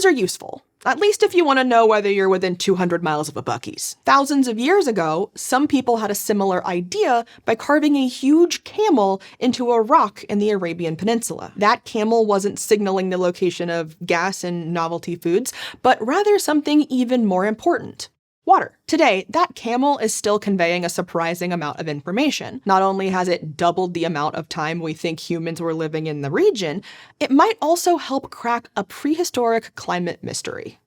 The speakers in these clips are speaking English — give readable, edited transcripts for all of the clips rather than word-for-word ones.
Swords are useful, at least if you want to know whether you're within 200 miles of a Buc-ee's. Thousands of years ago, some people had a similar idea by carving a huge camel into a rock in the Arabian Peninsula. That camel wasn't signaling the location of gas and novelty foods, but rather something even more important. Water. Today, that camel is still conveying a surprising amount of information. Not only has it doubled the amount of time we think humans were living in the region, it might also help crack a prehistoric climate mystery.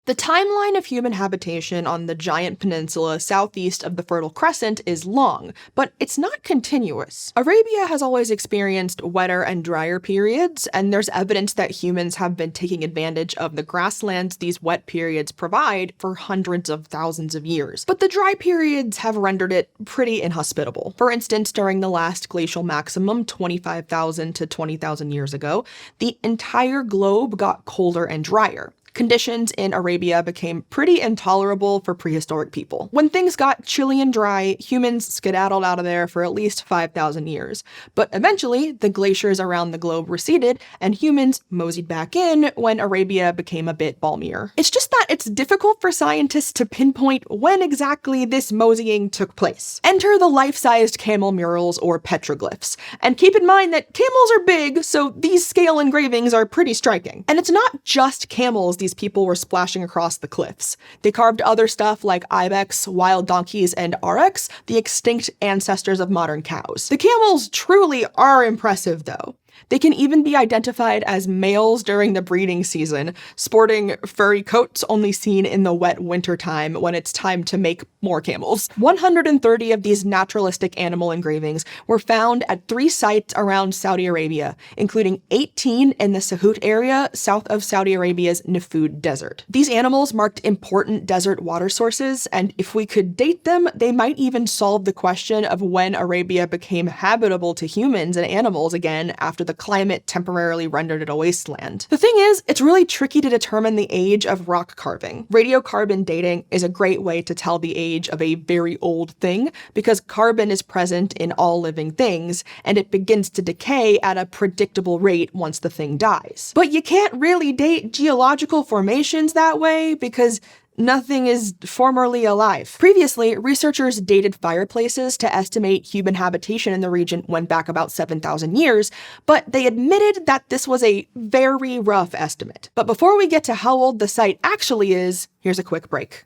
The timeline of human habitation on the giant peninsula southeast of the Fertile Crescent is long, but it's not continuous. Arabia has always experienced wetter and drier periods, and there's evidence that humans have been taking advantage of the grasslands these wet periods provide for hundreds of thousands of years. But the dry periods have rendered it pretty inhospitable. For instance, during the last glacial maximum 25,000 to 20,000 years ago, the entire globe got colder and drier. Conditions in Arabia became pretty intolerable for prehistoric people. When things got chilly and dry, humans skedaddled out of there for at least 5,000 years. But eventually, the glaciers around the globe receded, and humans moseyed back in when Arabia became a bit balmier. It's just that it's difficult for scientists to pinpoint when exactly this moseying took place. Enter the life-sized camel murals or petroglyphs. And keep in mind that camels are big, so these scale engravings are pretty striking. And it's not just camels these people were splashing across the cliffs. They carved other stuff like ibex, wild donkeys, and aurochs, the extinct ancestors of modern cows. The camels truly are impressive, though. They can even be identified as males during the breeding season, sporting furry coats only seen in the wet winter time when it's time to make more camels. 130 of these naturalistic animal engravings were found at 3 sites around Saudi Arabia, including 18 in the Sahut area south of Saudi Arabia's Nafud Desert. These animals marked important desert water sources, and if we could date them, they might even solve the question of when Arabia became habitable to humans and animals again after the climate temporarily rendered it a wasteland. The thing is, it's really tricky to determine the age of rock carving. Radiocarbon dating is a great way to tell the age of a very old thing because carbon is present in all living things, and it begins to decay at a predictable rate once the thing dies. But you can't really date geological formations that way because nothing is formerly alive. Previously, researchers dated fireplaces to estimate human habitation in the region went back about 7,000 years, but they admitted that this was a very rough estimate. But before we get to how old the site actually is, here's a quick break.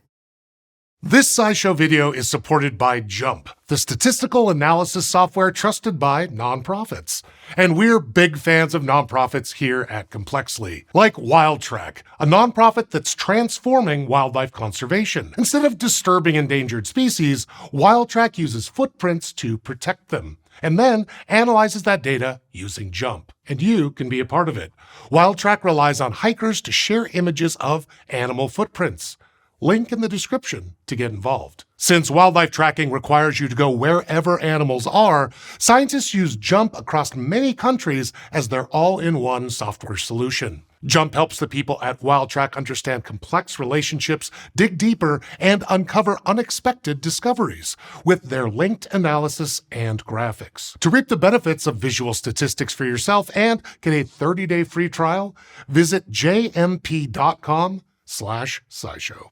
This SciShow video is supported by JUMP, the statistical analysis software trusted by nonprofits. And we're big fans of nonprofits here at Complexly, like WildTrack, a nonprofit that's transforming wildlife conservation. Instead of disturbing endangered species, WildTrack uses footprints to protect them, and then analyzes that data using JUMP. And you can be a part of it. WildTrack relies on hikers to share images of animal footprints. Link in the description to get involved. Since wildlife tracking requires you to go wherever animals are, scientists use JUMP across many countries as their all-in-one software solution. JUMP helps the people at WildTrack understand complex relationships, dig deeper, and uncover unexpected discoveries with their linked analysis and graphics. To reap the benefits of visual statistics for yourself and get a 30-day free trial, visit jmp.com/scishow.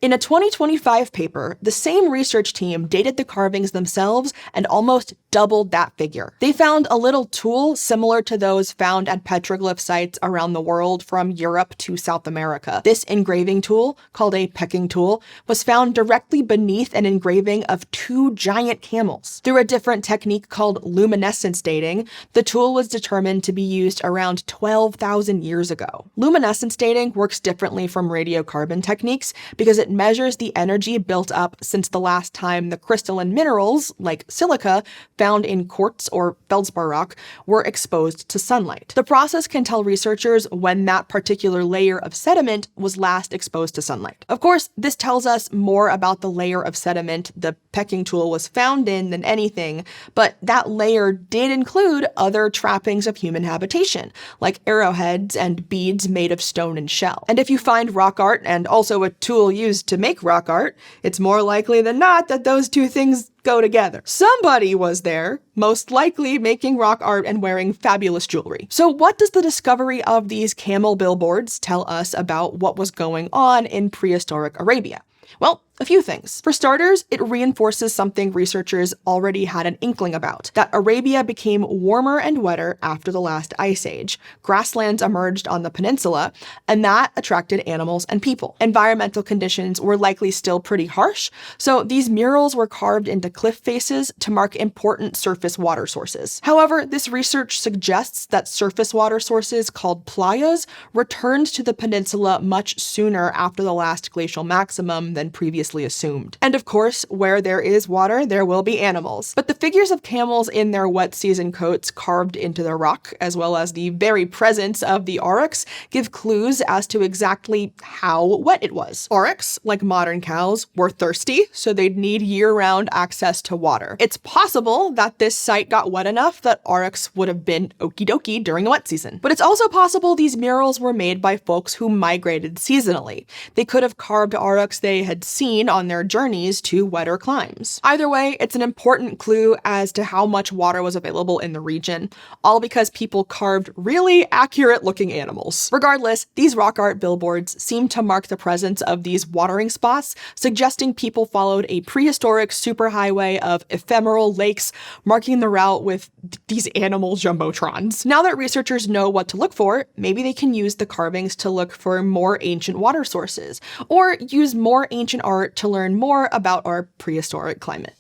In a 2025 paper, the same research team dated the carvings themselves and almost doubled that figure. They found a little tool similar to those found at petroglyph sites around the world from Europe to South America. This engraving tool, called a pecking tool, was found directly beneath an engraving of 2 giant camels. Through a different technique called luminescence dating, the tool was determined to be used around 12,000 years ago. Luminescence dating works differently from radiocarbon techniques because it measures the energy built up since the last time the crystalline minerals, like silica, found in quartz or feldspar rock, were exposed to sunlight. The process can tell researchers when that particular layer of sediment was last exposed to sunlight. Of course, this tells us more about the layer of sediment, the pecking tool was found in than anything, but that layer did include other trappings of human habitation, like arrowheads and beads made of stone and shell. And if you find rock art and also a tool used to make rock art, it's more likely than not that those two things go together. Somebody was there, most likely making rock art and wearing fabulous jewelry. So what does the discovery of these camel billboards tell us about what was going on in prehistoric Arabia? Well, a few things. For starters, it reinforces something researchers already had an inkling about, that Arabia became warmer and wetter after the last ice age. Grasslands emerged on the peninsula, and that attracted animals and people. Environmental conditions were likely still pretty harsh, so these murals were carved into cliff faces to mark important surface water sources. However, this research suggests that surface water sources called playas returned to the peninsula much sooner after the last glacial maximum than previously assumed. And of course, where there is water, there will be animals. But the figures of camels in their wet season coats carved into the rock, as well as the very presence of the aurochs, give clues as to exactly how wet it was. Aurochs, like modern cows, were thirsty, so they'd need year-round access to water. It's possible that this site got wet enough that aurochs would have been okie dokie during the wet season. But it's also possible these murals were made by folks who migrated seasonally. They could have carved aurochs they had seen on their journeys to wetter climes. Either way, it's an important clue as to how much water was available in the region, all because people carved really accurate-looking animals. Regardless, these rock art billboards seem to mark the presence of these watering spots, suggesting people followed a prehistoric superhighway of ephemeral lakes, marking the route with these animal jumbotrons. Now that researchers know what to look for, maybe they can use the carvings to look for more ancient water sources, or use more ancient art to learn more about our prehistoric climate.